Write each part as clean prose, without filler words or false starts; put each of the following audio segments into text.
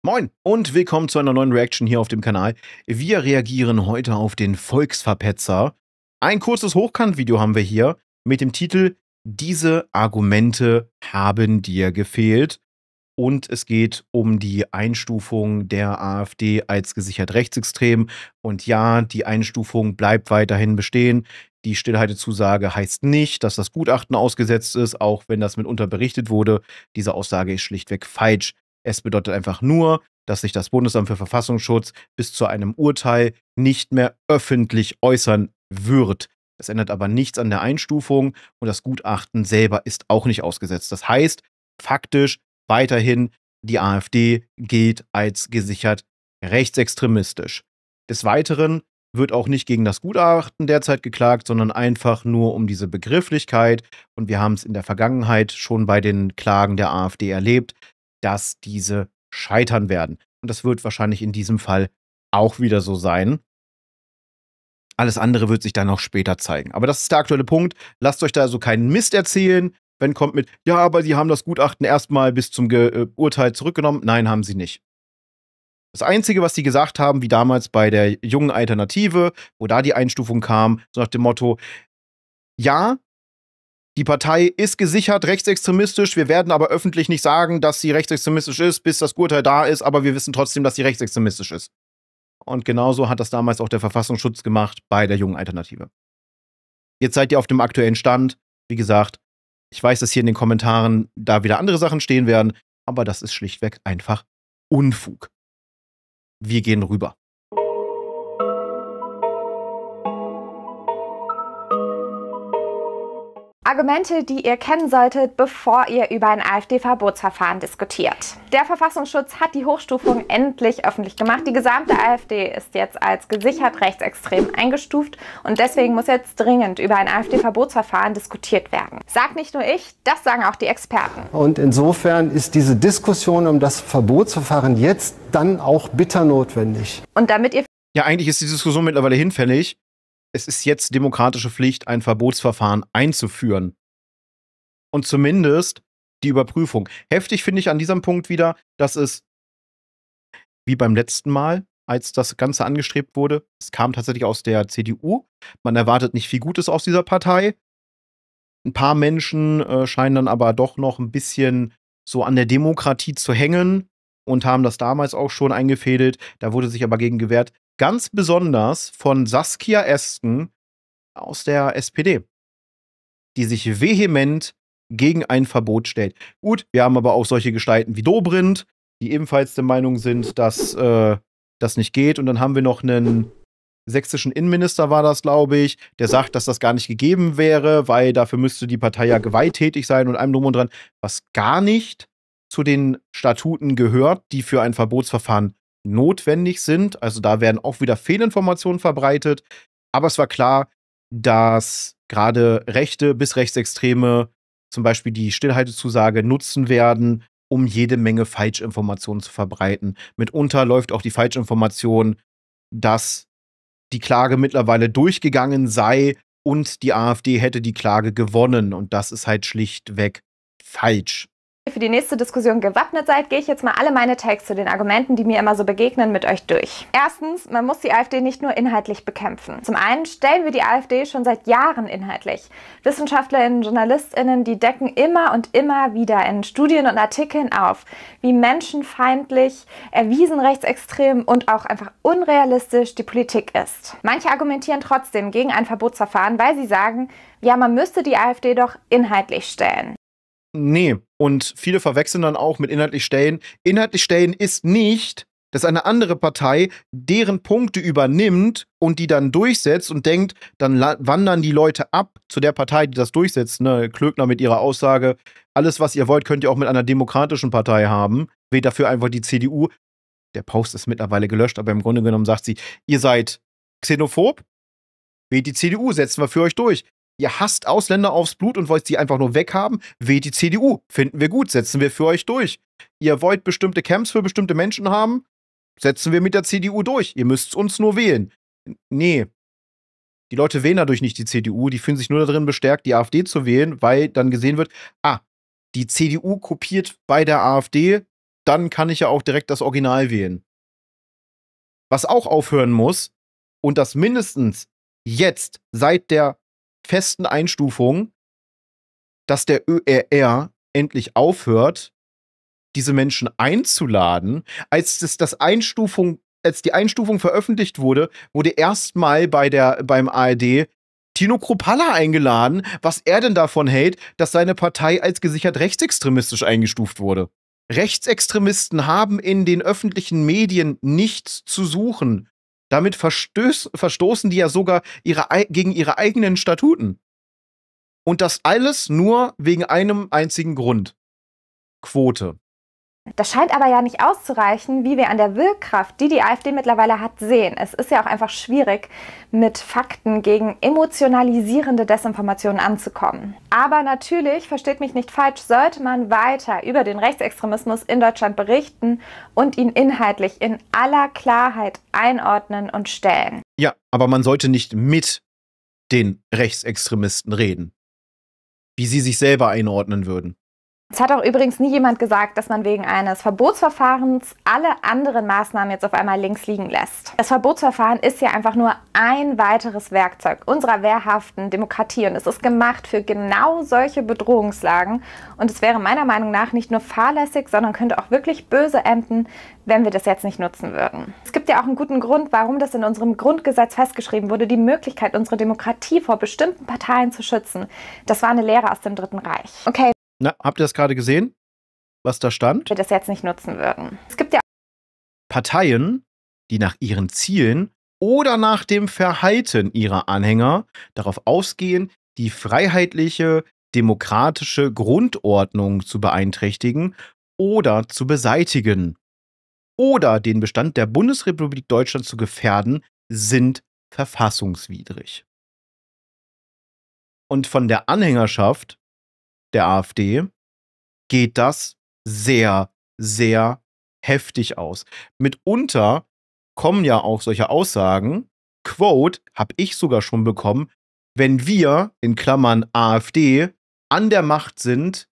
Moin und willkommen zu einer neuen Reaction hier auf dem Kanal. Wir reagieren heute auf den Volksverpetzer. Ein kurzes Hochkant-Video haben wir hier mit dem Titel „Diese Argumente haben dir gefehlt". Und es geht um die Einstufung der AfD als gesichert rechtsextrem. Und ja, die Einstufung bleibt weiterhin bestehen. Die Stillhaltezusage heißt nicht, dass das Gutachten ausgesetzt ist, auch wenn das mitunter berichtet wurde. Diese Aussage ist schlichtweg falsch. Es bedeutet einfach nur, dass sich das Bundesamt für Verfassungsschutz bis zu einem Urteil nicht mehr öffentlich äußern wird. Es ändert aber nichts an der Einstufung und das Gutachten selber ist auch nicht ausgesetzt. Das heißt, faktisch weiterhin, die AfD gilt als gesichert rechtsextremistisch. Des Weiteren wird auch nicht gegen das Gutachten derzeit geklagt, sondern einfach nur um diese Begrifflichkeit. Und wir haben es in der Vergangenheit schon bei den Klagen der AfD erlebt, dass diese scheitern werden. Und das wird wahrscheinlich in diesem Fall auch wieder so sein. Alles andere wird sich dann noch später zeigen. Aber das ist der aktuelle Punkt. Lasst euch da also keinen Mist erzählen. Wenn kommt mit, ja, aber sie haben das Gutachten erstmal bis zum Urteil zurückgenommen. Nein, haben sie nicht. Das Einzige, was sie gesagt haben, wie damals bei der Jungen Alternative, wo da die Einstufung kam, so nach dem Motto, ja, die Partei ist gesichert rechtsextremistisch, wir werden aber öffentlich nicht sagen, dass sie rechtsextremistisch ist, bis das Urteil da ist, aber wir wissen trotzdem, dass sie rechtsextremistisch ist. Und genauso hat das damals auch der Verfassungsschutz gemacht bei der Jungen Alternative. Jetzt seid ihr auf dem aktuellen Stand. Wie gesagt, ich weiß, dass hier in den Kommentaren da wieder andere Sachen stehen werden, aber das ist schlichtweg einfach Unfug. Wir gehen rüber. Argumente, die ihr kennen solltet, bevor ihr über ein AfD-Verbotsverfahren diskutiert. Der Verfassungsschutz hat die Hochstufung endlich öffentlich gemacht. Die gesamte AfD ist jetzt als gesichert rechtsextrem eingestuft und deswegen muss jetzt dringend über ein AfD-Verbotsverfahren diskutiert werden. Sagt nicht nur ich, das sagen auch die Experten. Und insofern ist diese Diskussion um das Verbotsverfahren jetzt dann auch bitter notwendig. Und damit ihr... Ja, eigentlich ist die Diskussion mittlerweile hinfällig. Es ist jetzt demokratische Pflicht, ein Verbotsverfahren einzuführen. Und zumindest die Überprüfung. Heftig finde ich an diesem Punkt wieder, dass es, wie beim letzten Mal, als das Ganze angestrebt wurde, es kam tatsächlich aus der CDU. Man erwartet nicht viel Gutes aus dieser Partei. Ein paar Menschen scheinen dann aber doch noch ein bisschen so an der Demokratie zu hängen und haben das damals auch schon eingefädelt. Da wurde sich aber gegen gewehrt. Ganz besonders von Saskia Esken aus der SPD, die sich vehement gegen ein Verbot stellt. Gut, wir haben aber auch solche Gestalten wie Dobrindt, die ebenfalls der Meinung sind, dass das nicht geht. Und dann haben wir noch einen sächsischen Innenminister, war das, glaube ich, der sagt, dass das gar nicht gegeben wäre, weil dafür müsste die Partei ja gewalttätig sein und allem drum und dran, was gar nicht zu den Statuten gehört, die für ein Verbotsverfahren notwendig sind. Also da werden auch wieder Fehlinformationen verbreitet. Aber es war klar, dass gerade Rechte bis Rechtsextreme zum Beispiel die Stillhaltezusage nutzen werden, um jede Menge Falschinformationen zu verbreiten. Mitunter läuft auch die Falschinformation, dass die Klage mittlerweile durchgegangen sei und die AfD hätte die Klage gewonnen. Und das ist halt schlichtweg falsch. Für die nächste Diskussion gewappnet seid, gehe ich jetzt mal alle meine Takes zu den Argumenten, die mir immer so begegnen, mit euch durch. Erstens, man muss die AfD nicht nur inhaltlich bekämpfen. Zum einen stellen wir die AfD schon seit Jahren inhaltlich. WissenschaftlerInnen, JournalistInnen, die decken immer und immer wieder in Studien und Artikeln auf, wie menschenfeindlich, erwiesen rechtsextrem und auch einfach unrealistisch die Politik ist. Manche argumentieren trotzdem gegen ein Verbotsverfahren, weil sie sagen, ja, man müsste die AfD doch inhaltlich stellen. Nee, und viele verwechseln dann auch mit inhaltlich stellen. Inhaltlich stellen ist nicht, dass eine andere Partei deren Punkte übernimmt und die dann durchsetzt und denkt, dann wandern die Leute ab zu der Partei, die das durchsetzt. Ne? Klöckner mit ihrer Aussage, alles, was ihr wollt, könnt ihr auch mit einer demokratischen Partei haben. Wählt dafür einfach die CDU. Der Post ist mittlerweile gelöscht, aber im Grunde genommen sagt sie, ihr seid xenophob, wählt die CDU, setzen wir für euch durch. Ihr hasst Ausländer aufs Blut und wollt sie einfach nur weghaben? Wählt die CDU. Finden wir gut, setzen wir für euch durch. Ihr wollt bestimmte Camps für bestimmte Menschen haben? Setzen wir mit der CDU durch. Ihr müsst uns nur wählen. Nee. Die Leute wählen dadurch nicht die CDU, die fühlen sich nur darin bestärkt, die AfD zu wählen, weil dann gesehen wird, die CDU kopiert bei der AfD dann kann ich ja auch direkt das Original wählen. Was auch aufhören muss, und das mindestens jetzt seit der festen Einstufung, dass der ÖRR endlich aufhört, diese Menschen einzuladen. Als die Einstufung veröffentlicht wurde, wurde erstmal beim ARD Tino Kruppalla eingeladen, was er denn davon hält, dass seine Partei als gesichert rechtsextremistisch eingestuft wurde. Rechtsextremisten haben in den öffentlichen Medien nichts zu suchen. Damit verstoßen die ja sogar gegen ihre eigenen Statuten. Und das alles nur wegen einem einzigen Grund: Quote. Das scheint aber ja nicht auszureichen, wie wir an der Wirkkraft, die die AfD mittlerweile hat, sehen. Es ist ja auch einfach schwierig, mit Fakten gegen emotionalisierende Desinformationen anzukommen. Aber natürlich, versteht mich nicht falsch, sollte man weiter über den Rechtsextremismus in Deutschland berichten und ihn inhaltlich in aller Klarheit einordnen und stellen. Ja, aber man sollte nicht mit den Rechtsextremisten reden, wie sie sich selber einordnen würden. Es hat auch übrigens nie jemand gesagt, dass man wegen eines Verbotsverfahrens alle anderen Maßnahmen jetzt auf einmal links liegen lässt. Das Verbotsverfahren ist ja einfach nur ein weiteres Werkzeug unserer wehrhaften Demokratie und es ist gemacht für genau solche Bedrohungslagen und es wäre meiner Meinung nach nicht nur fahrlässig, sondern könnte auch wirklich böse enden, wenn wir das jetzt nicht nutzen würden. Es gibt ja auch einen guten Grund, warum das in unserem Grundgesetz festgeschrieben wurde, die Möglichkeit, unsere Demokratie vor bestimmten Parteien zu schützen. Das war eine Lehre aus dem Dritten Reich. Okay. Na, habt ihr das gerade gesehen, was da stand? Wir das jetzt nicht nutzen würden. Es gibt ja Parteien, die nach ihren Zielen oder nach dem Verhalten ihrer Anhänger darauf ausgehen, die freiheitliche, demokratische Grundordnung zu beeinträchtigen oder zu beseitigen oder den Bestand der Bundesrepublik Deutschland zu gefährden, sind verfassungswidrig. Und von der Anhängerschaft der AfD geht das sehr, sehr heftig aus. Mitunter kommen ja auch solche Aussagen, Quote, habe ich sogar schon bekommen, wenn wir, in Klammern AfD, an der Macht sind,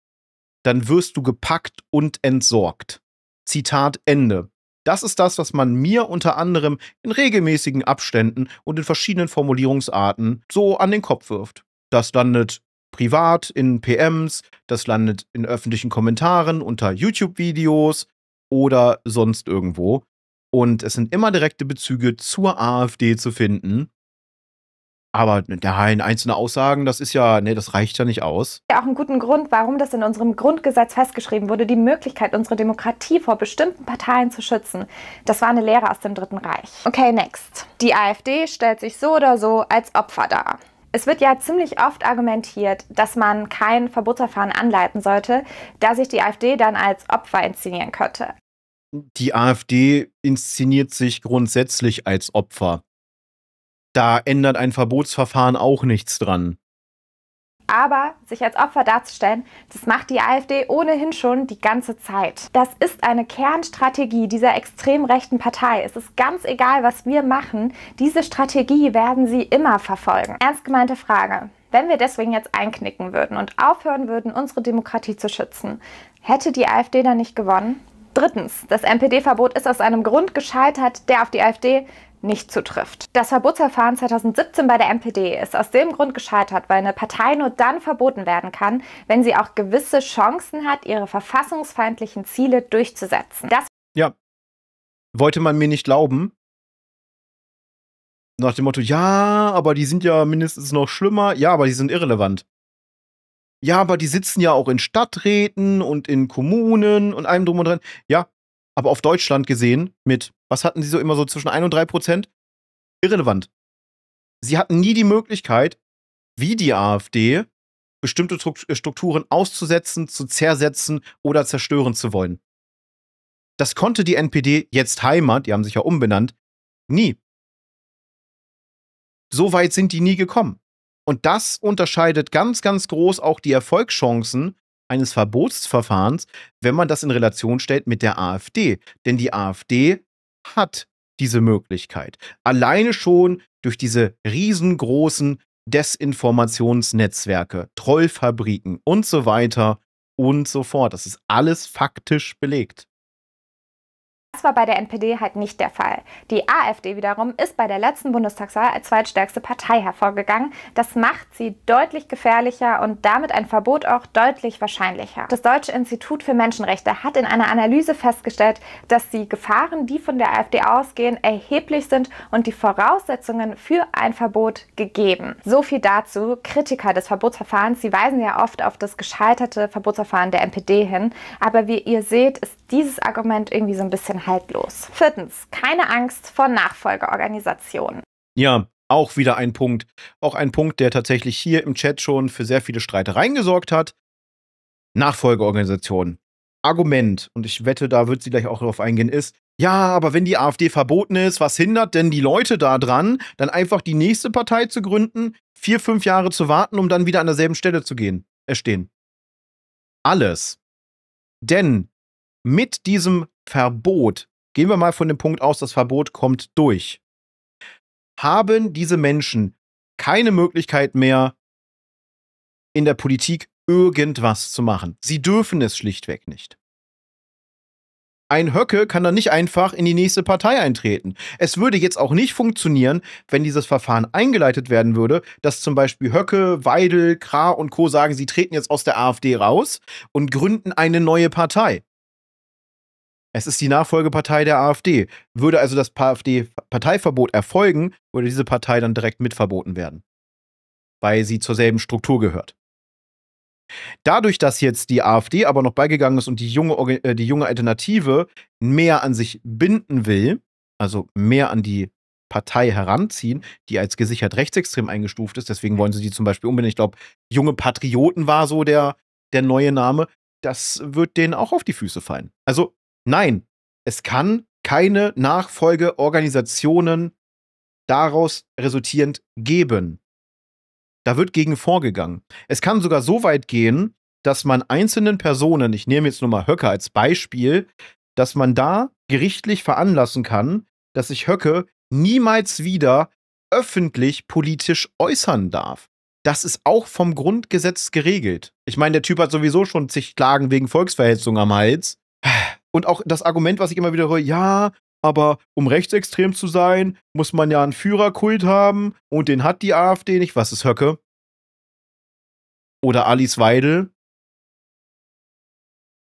dann wirst du gepackt und entsorgt. Zitat Ende. Das ist das, was man mir unter anderem in regelmäßigen Abständen und in verschiedenen Formulierungsarten so an den Kopf wirft. Das landet privat in PMs, das landet in öffentlichen Kommentaren unter YouTube-Videos oder sonst irgendwo. Und es sind immer direkte Bezüge zur AfD zu finden. Aber nein, einzelne Aussagen, das ist ja, nee, das reicht ja nicht aus. Ja auch einen guten Grund, warum das in unserem Grundgesetz festgeschrieben wurde, die Möglichkeit, unsere Demokratie vor bestimmten Parteien zu schützen. Das war eine Lehre aus dem Dritten Reich. Okay, next. Die AfD stellt sich so oder so als Opfer dar. Es wird ja ziemlich oft argumentiert, dass man kein Verbotsverfahren anleiten sollte, da sich die AfD dann als Opfer inszenieren könnte. Die AfD inszeniert sich grundsätzlich als Opfer. Da ändert ein Verbotsverfahren auch nichts dran. Aber sich als Opfer darzustellen, das macht die AfD ohnehin schon die ganze Zeit. Das ist eine Kernstrategie dieser extrem rechten Partei. Es ist ganz egal, was wir machen. Diese Strategie werden sie immer verfolgen. Ernst gemeinte Frage. Wenn wir deswegen jetzt einknicken würden und aufhören würden, unsere Demokratie zu schützen, hätte die AfD dann nicht gewonnen? Drittens, das NPD-Verbot ist aus einem Grund gescheitert, der auf die AfD nicht zutrifft. Das Verbotsverfahren 2017 bei der NPD ist aus dem Grund gescheitert, weil eine Partei nur dann verboten werden kann, wenn sie auch gewisse Chancen hat, ihre verfassungsfeindlichen Ziele durchzusetzen. Das ja, wollte man mir nicht glauben. Nach dem Motto, ja, aber die sind ja mindestens noch schlimmer. Ja, aber die sind irrelevant. Ja, aber die sitzen ja auch in Stadträten und in Kommunen und allem drum und dran. Ja, aber auf Deutschland gesehen mit, was hatten sie so immer so zwischen 1 und 3%? Irrelevant. Sie hatten nie die Möglichkeit, wie die AfD, bestimmte Strukturen auszusetzen, zu zersetzen oder zerstören zu wollen. Das konnte die NPD, jetzt Heimat, die haben sich ja umbenannt, nie. So weit sind die nie gekommen. Und das unterscheidet ganz, ganz groß auch die Erfolgschancen eines Verbotsverfahrens, wenn man das in Relation stellt mit der AfD. Denn die AfD hat diese Möglichkeit. Alleine schon durch diese riesengroßen Desinformationsnetzwerke, Trollfabriken und so weiter und so fort. Das ist alles faktisch belegt. Das war bei der NPD halt nicht der Fall. Die AfD wiederum ist bei der letzten Bundestagswahl als zweitstärkste Partei hervorgegangen. Das macht sie deutlich gefährlicher und damit ein Verbot auch deutlich wahrscheinlicher. Das Deutsche Institut für Menschenrechte hat in einer Analyse festgestellt, dass die Gefahren, die von der AfD ausgehen, erheblich sind und die Voraussetzungen für ein Verbot gegeben. So viel dazu. Kritiker des Verbotsverfahrens, sie weisen ja oft auf das gescheiterte Verbotsverfahren der NPD hin, aber wie ihr seht, ist dieses Argument irgendwie so ein bisschen haltlos. 4. Keine Angst vor Nachfolgeorganisationen. Ja, auch wieder ein Punkt. Auch ein Punkt, der tatsächlich hier im Chat schon für sehr viele Streitereien gesorgt hat. Nachfolgeorganisation. Argument, und ich wette, da wird sie gleich auch darauf eingehen, ist, ja, aber wenn die AfD verboten ist, was hindert denn die Leute daran, dann einfach die nächste Partei zu gründen, 4, 5 Jahre zu warten, um dann wieder an derselben Stelle zu stehen? Alles. Denn mit diesem Verbot, gehen wir mal von dem Punkt aus, das Verbot kommt durch, haben diese Menschen keine Möglichkeit mehr, in der Politik irgendwas zu machen. Sie dürfen es schlichtweg nicht. Ein Höcke kann dann nicht einfach in die nächste Partei eintreten. Es würde jetzt auch nicht funktionieren, wenn dieses Verfahren eingeleitet werden würde, dass zum Beispiel Höcke, Weidel, Krah und Co. sagen, sie treten jetzt aus der AfD raus und gründen eine neue Partei. Es ist die Nachfolgepartei der AfD. Würde also das AfD-Parteiverbot erfolgen, würde diese Partei dann direkt mitverboten werden, weil sie zur selben Struktur gehört. Dadurch, dass jetzt die AfD aber noch beigegangen ist und die junge Alternative mehr an sich binden will, also mehr an die Partei heranziehen, die als gesichert rechtsextrem eingestuft ist, deswegen wollen sie die zum Beispiel unbedingt, ich glaube, Junge Patrioten war so der neue Name, das wird denen auch auf die Füße fallen. Also nein, es kann keine Nachfolgeorganisationen daraus resultierend geben. Da wird gegen vorgegangen. Es kann sogar so weit gehen, dass man einzelnen Personen, ich nehme jetzt nur mal Höcke als Beispiel, dass man da gerichtlich veranlassen kann, dass sich Höcke niemals wieder öffentlich politisch äußern darf. Das ist auch vom Grundgesetz geregelt. Ich meine, der Typ hat sowieso schon zig Klagen wegen Volksverhetzung am Hals. Und auch das Argument, was ich immer wieder höre, ja, aber um rechtsextrem zu sein, muss man ja einen Führerkult haben und den hat die AfD nicht. Was ist Höcke? Oder Alice Weidel?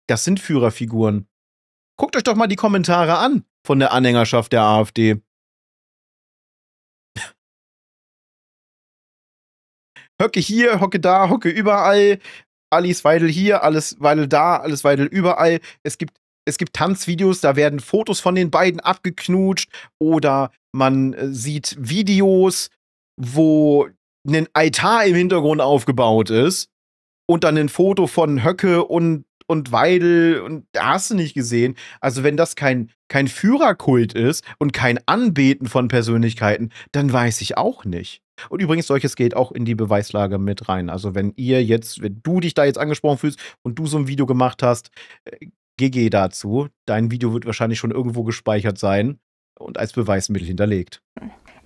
Das sind Führerfiguren. Guckt euch doch mal die Kommentare an von der Anhängerschaft der AfD. Höcke hier, Höcke da, Höcke überall. Alice Weidel hier, Alice Weidel da, Alice Weidel überall. Es gibt Tanzvideos, da werden Fotos von den beiden abgeknutscht oder man sieht Videos, wo ein Altar im Hintergrund aufgebaut ist und dann ein Foto von Höcke und Weidel und da hast du nicht gesehen. Also wenn das kein Führerkult ist und kein Anbeten von Persönlichkeiten, dann weiß ich auch nicht. Und übrigens, solches geht auch in die Beweislage mit rein. Also wenn du dich da jetzt angesprochen fühlst und du so ein Video gemacht hast, GG dazu. Dein Video wird wahrscheinlich schon irgendwo gespeichert sein und als Beweismittel hinterlegt.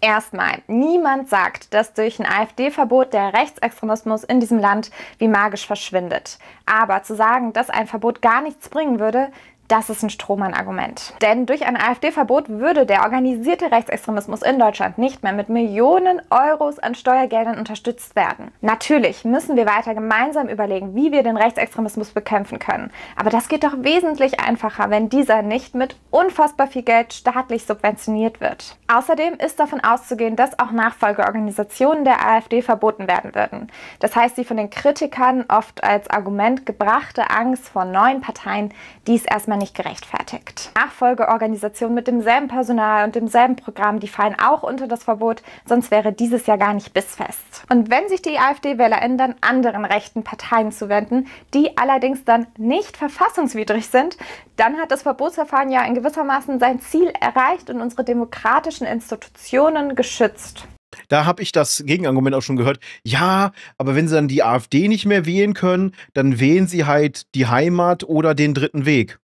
Erstmal, niemand sagt, dass durch ein AfD-Verbot der Rechtsextremismus in diesem Land wie magisch verschwindet. Aber zu sagen, dass ein Verbot gar nichts bringen würde, das ist ein Strohmann-Argument. Denn durch ein AfD-Verbot würde der organisierte Rechtsextremismus in Deutschland nicht mehr mit Millionen Euros an Steuergeldern unterstützt werden. Natürlich müssen wir weiter gemeinsam überlegen, wie wir den Rechtsextremismus bekämpfen können. Aber das geht doch wesentlich einfacher, wenn dieser nicht mit unfassbar viel Geld staatlich subventioniert wird. Außerdem ist davon auszugehen, dass auch Nachfolgeorganisationen der AfD verboten werden würden. Das heißt, die von den Kritikern oft als Argument gebrachte Angst vor neuen Parteien, die ist erstmal nicht gerechtfertigt. Nachfolgeorganisationen mit demselben Personal und demselben Programm, die fallen auch unter das Verbot, sonst wäre dieses ja gar nicht bissfest. Und wenn sich die AfD-WählerInnen dann anderen rechten Parteien zuwenden, die allerdings dann nicht verfassungswidrig sind, dann hat das Verbotsverfahren ja in gewissermaßen sein Ziel erreicht und unsere demokratischen Institutionen geschützt. Da habe ich das Gegenargument auch schon gehört. Ja, aber wenn sie dann die AfD nicht mehr wählen können, dann wählen sie halt die Heimat oder den dritten Weg.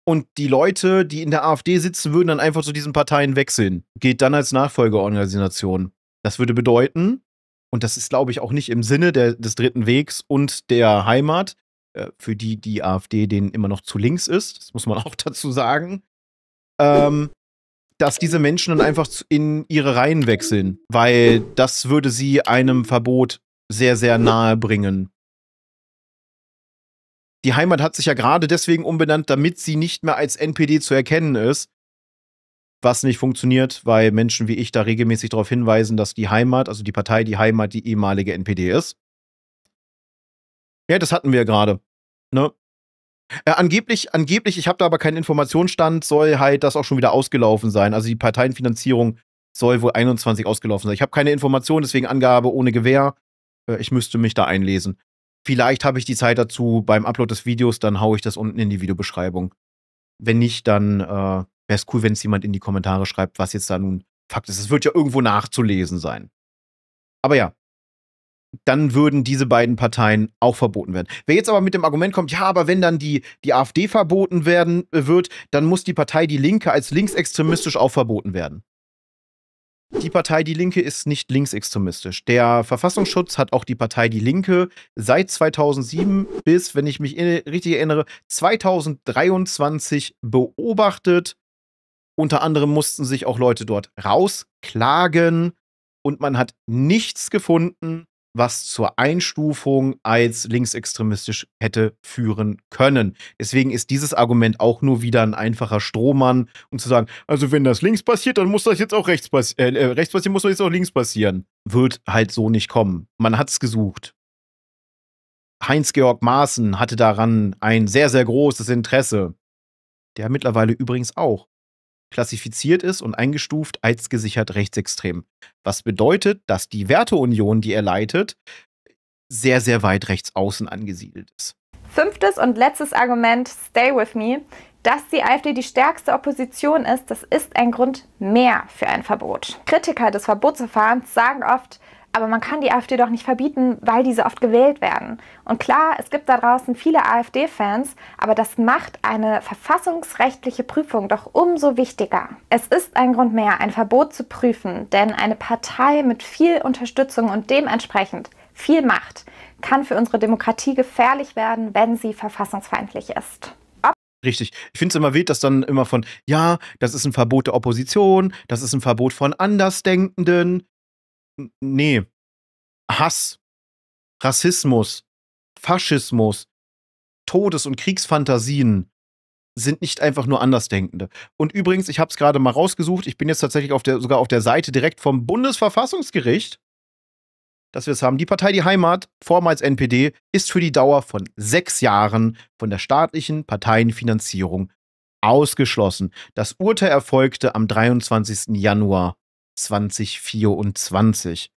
Und die Leute, die in der AfD sitzen, würden dann einfach zu diesen Parteien wechseln. Geht dann als Nachfolgeorganisation. Das würde bedeuten, und das ist, glaube ich, auch nicht im Sinne des dritten Wegs und der Heimat, für die AfD denen immer noch zu links ist, das muss man auch dazu sagen, dass diese Menschen dann einfach in ihre Reihen wechseln, weil das würde sie einem Verbot sehr, sehr nahe bringen. Die Heimat hat sich ja gerade deswegen umbenannt, damit sie nicht mehr als NPD zu erkennen ist. Was nicht funktioniert, weil Menschen wie ich da regelmäßig darauf hinweisen, dass die Heimat, also die Partei Die Heimat, die ehemalige NPD ist. Ja, das hatten wir ja gerade. Ne? Angeblich, ich habe da aber keinen Informationsstand, soll halt das auch schon wieder ausgelaufen sein. Also die Parteienfinanzierung soll wohl 21 ausgelaufen sein. Ich habe keine Informationen, deswegen Angabe ohne Gewähr. Ich müsste mich da einlesen. Vielleicht habe ich die Zeit dazu beim Upload des Videos, dann haue ich das unten in die Videobeschreibung. Wenn nicht, dann wäre es cool, wenn es jemand in die Kommentare schreibt, was jetzt da nun Fakt ist. Es wird ja irgendwo nachzulesen sein. Aber ja, dann würden diese beiden Parteien auch verboten werden. Wer jetzt aber mit dem Argument kommt, ja, aber wenn dann die AfD verboten wird, dann muss die Partei Die Linke als linksextremistisch auch verboten werden. Die Partei Die Linke ist nicht linksextremistisch. Der Verfassungsschutz hat auch die Partei Die Linke seit 2007 bis, wenn ich mich richtig erinnere, 2023 beobachtet. Unter anderem mussten sich auch Leute dort rausklagen und man hat nichts gefunden, was zur Einstufung als linksextremistisch hätte führen können. Deswegen ist dieses Argument auch nur wieder ein einfacher Strohmann, um zu sagen, also wenn das links passiert, dann muss das jetzt auch rechts passieren, muss das jetzt auch links passieren. Wird halt so nicht kommen. Man hat's gesucht. Heinz-Georg Maaßen hatte daran ein sehr, sehr großes Interesse. Der mittlerweile übrigens auch klassifiziert ist und eingestuft als gesichert rechtsextrem. Was bedeutet, dass die Werteunion, die er leitet, sehr, sehr weit rechts außen angesiedelt ist. 5. und letztes Argument, stay with me, dass die AfD die stärkste Opposition ist, das ist ein Grund mehr für ein Verbot. Kritiker des Verbotsverfahrens sagen oft, aber man kann die AfD doch nicht verbieten, weil diese oft gewählt werden. Und klar, es gibt da draußen viele AfD-Fans, aber das macht eine verfassungsrechtliche Prüfung doch umso wichtiger. Es ist ein Grund mehr, ein Verbot zu prüfen, denn eine Partei mit viel Unterstützung und dementsprechend viel Macht kann für unsere Demokratie gefährlich werden, wenn sie verfassungsfeindlich ist. Richtig. Ich finde es immer wild, dass dann immer von, ja, das ist ein Verbot der Opposition, das ist ein Verbot von Andersdenkenden. Nee. Hass, Rassismus, Faschismus, Todes- und Kriegsfantasien sind nicht einfach nur Andersdenkende. Und übrigens, ich habe es gerade mal rausgesucht, ich bin jetzt tatsächlich sogar auf der Seite direkt vom Bundesverfassungsgericht, dass wir es haben. Die Partei Die Heimat, vormals NPD, ist für die Dauer von 6 Jahren von der staatlichen Parteienfinanzierung ausgeschlossen. Das Urteil erfolgte am 23. Januar 2024.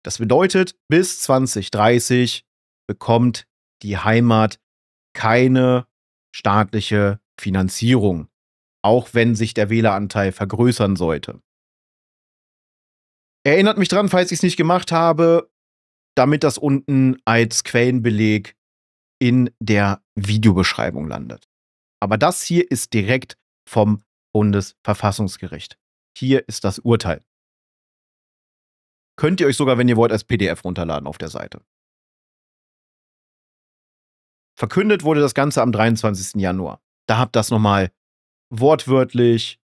Das bedeutet, bis 2030 bekommt die Heimat keine staatliche Finanzierung, auch wenn sich der Wähleranteil vergrößern sollte. Erinnert mich dran, falls ich es nicht gemacht habe, damit das unten als Quellenbeleg in der Videobeschreibung landet. Aber das hier ist direkt vom Bundesverfassungsgericht. Hier ist das Urteil. Könnt ihr euch sogar, wenn ihr wollt, als PDF runterladen auf der Seite. Verkündet wurde das Ganze am 23. Januar. Da habt ihr das nochmal wortwörtlich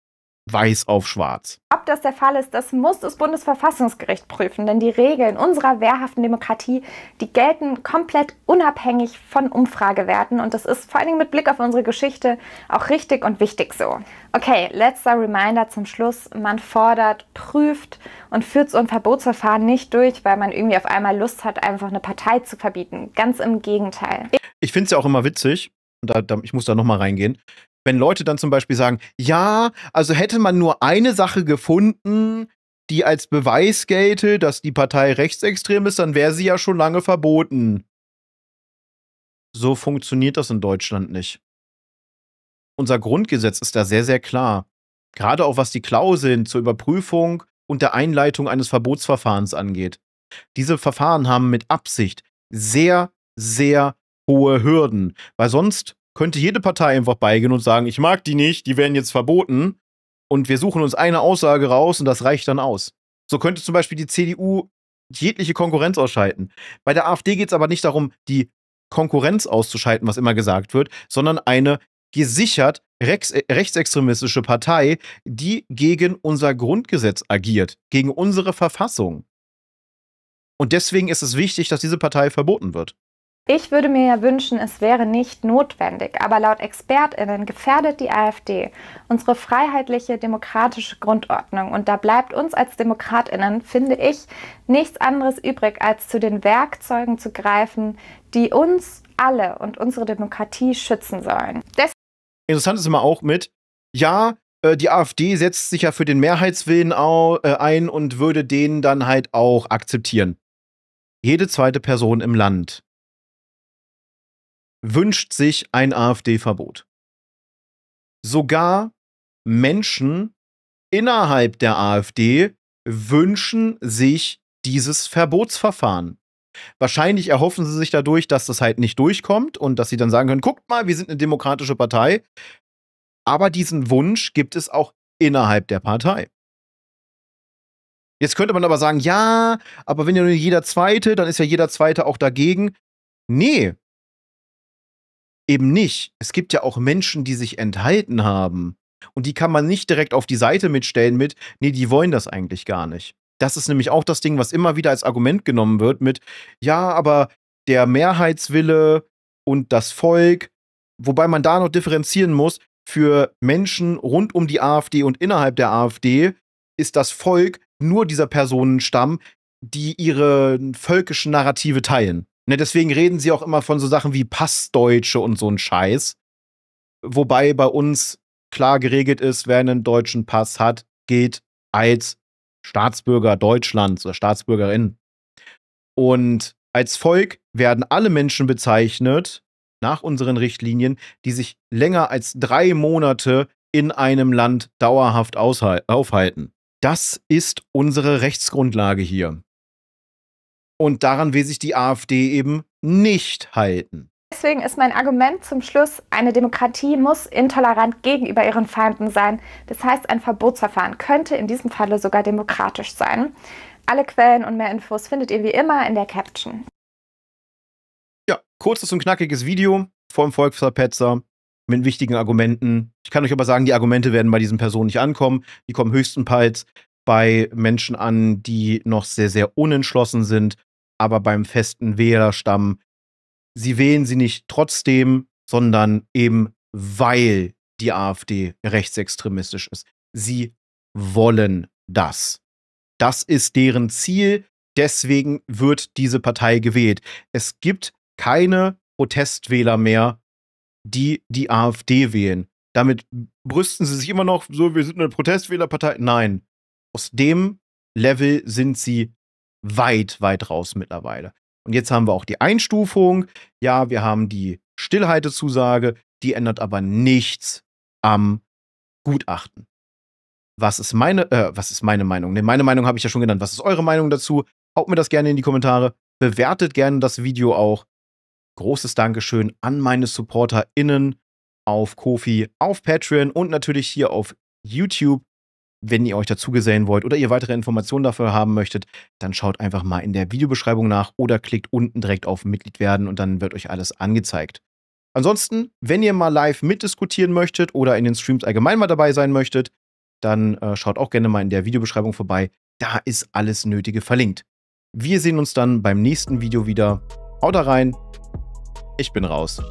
weiß auf schwarz. Ob das der Fall ist, das muss das Bundesverfassungsgericht prüfen, denn die Regeln unserer wehrhaften Demokratie, die gelten komplett unabhängig von Umfragewerten und das ist vor allen Dingen mit Blick auf unsere Geschichte auch richtig und wichtig so. Okay, letzter Reminder zum Schluss. Man fordert, prüft und führt so ein Verbotsverfahren nicht durch, weil man irgendwie auf einmal Lust hat, einfach eine Partei zu verbieten. Ganz im Gegenteil. Ich finde es ja auch immer witzig, ich muss da nochmal reingehen, wenn Leute dann zum Beispiel sagen, ja, also hätte man nur eine Sache gefunden, die als Beweis gelte, dass die Partei rechtsextrem ist, dann wäre sie ja schon lange verboten. So funktioniert das in Deutschland nicht. Unser Grundgesetz ist da sehr, sehr klar. Gerade auch was die Klauseln zur Überprüfung und der Einleitung eines Verbotsverfahrens angeht. Diese Verfahren haben mit Absicht sehr, sehr hohe Hürden, weil sonst könnte jede Partei einfach beigehen und sagen, ich mag die nicht, die werden jetzt verboten und wir suchen uns eine Aussage raus und das reicht dann aus. So könnte zum Beispiel die CDU jegliche Konkurrenz ausschalten. Bei der AfD geht es aber nicht darum, die Konkurrenz auszuschalten, was immer gesagt wird, sondern eine gesichert rechtsextremistische Partei, die gegen unser Grundgesetz agiert, gegen unsere Verfassung. Und deswegen ist es wichtig, dass diese Partei verboten wird. Ich würde mir ja wünschen, es wäre nicht notwendig, aber laut ExpertInnen gefährdet die AfD unsere freiheitliche, demokratische Grundordnung. Und da bleibt uns als DemokratInnen, finde ich, nichts anderes übrig, als zu den Werkzeugen zu greifen, die uns alle und unsere Demokratie schützen sollen. Interessant ist immer auch mit, ja, die AfD setzt sich ja für den Mehrheitswillen ein und würde den dann halt auch akzeptieren. Jede zweite Person im Land wünscht sich ein AfD-Verbot. Sogar Menschen innerhalb der AfD wünschen sich dieses Verbotsverfahren. Wahrscheinlich erhoffen sie sich dadurch, dass das halt nicht durchkommt und dass sie dann sagen können, guckt mal, wir sind eine demokratische Partei. Aber diesen Wunsch gibt es auch innerhalb der Partei. Jetzt könnte man aber sagen, ja, aber wenn ja nur jeder Zweite, dann ist ja jeder Zweite auch dagegen. Nee, eben nicht. Es gibt ja auch Menschen, die sich enthalten haben. Und die kann man nicht direkt auf die Seite mitstellen mit, nee, die wollen das eigentlich gar nicht. Das ist nämlich auch das Ding, was immer wieder als Argument genommen wird mit, ja, aber der Mehrheitswille und das Volk, wobei man da noch differenzieren muss, für Menschen rund um die AfD und innerhalb der AfD ist das Volk nur dieser Personenstamm, die ihre völkischen Narrative teilen. Ne, deswegen reden sie auch immer von so Sachen wie Passdeutsche und so ein Scheiß. Wobei bei uns klar geregelt ist, wer einen deutschen Pass hat, gilt als Staatsbürger Deutschlands oder Staatsbürgerin. Und als Volk werden alle Menschen bezeichnet, nach unseren Richtlinien, die sich länger als 3 Monate in einem Land dauerhaft aufhalten. Das ist unsere Rechtsgrundlage hier. Und daran will sich die AfD eben nicht halten. Deswegen ist mein Argument zum Schluss, eine Demokratie muss intolerant gegenüber ihren Feinden sein. Das heißt, ein Verbotsverfahren könnte in diesem Falle sogar demokratisch sein. Alle Quellen und mehr Infos findet ihr wie immer in der Caption. Ja, kurzes und knackiges Video vom Volksverpetzer mit wichtigen Argumenten. Ich kann euch aber sagen, die Argumente werden bei diesen Personen nicht ankommen. Die kommen höchstenfalls bei Menschen an, die noch sehr, sehr unentschlossen sind. Aber beim festen Wählerstamm, sie wählen sie nicht trotzdem, sondern eben weil die AfD rechtsextremistisch ist. Sie wollen das. Das ist deren Ziel. Deswegen wird diese Partei gewählt. Es gibt keine Protestwähler mehr, die die AfD wählen. Damit brüsten sie sich immer noch so, wir sind eine Protestwählerpartei. Nein, aus dem Level sind sie weit, weit raus mittlerweile. Und jetzt haben wir auch die Einstufung. Ja, wir haben die Stillhaltezusage. Die ändert aber nichts am Gutachten. Was ist meine Meinung? Ne, meine Meinung habe ich ja schon genannt. Was ist eure Meinung dazu? Haut mir das gerne in die Kommentare. Bewertet gerne das Video auch. Großes Dankeschön an meine SupporterInnen auf Ko-fi, auf Patreon und natürlich hier auf YouTube. Wenn ihr euch dazu gesellen wollt oder ihr weitere Informationen dafür haben möchtet, dann schaut einfach mal in der Videobeschreibung nach oder klickt unten direkt auf Mitglied werden und dann wird euch alles angezeigt. Ansonsten, wenn ihr mal live mitdiskutieren möchtet oder in den Streams allgemein mal dabei sein möchtet, dann schaut auch gerne mal in der Videobeschreibung vorbei. Da ist alles Nötige verlinkt. Wir sehen uns dann beim nächsten Video wieder. Haut da rein. Ich bin raus.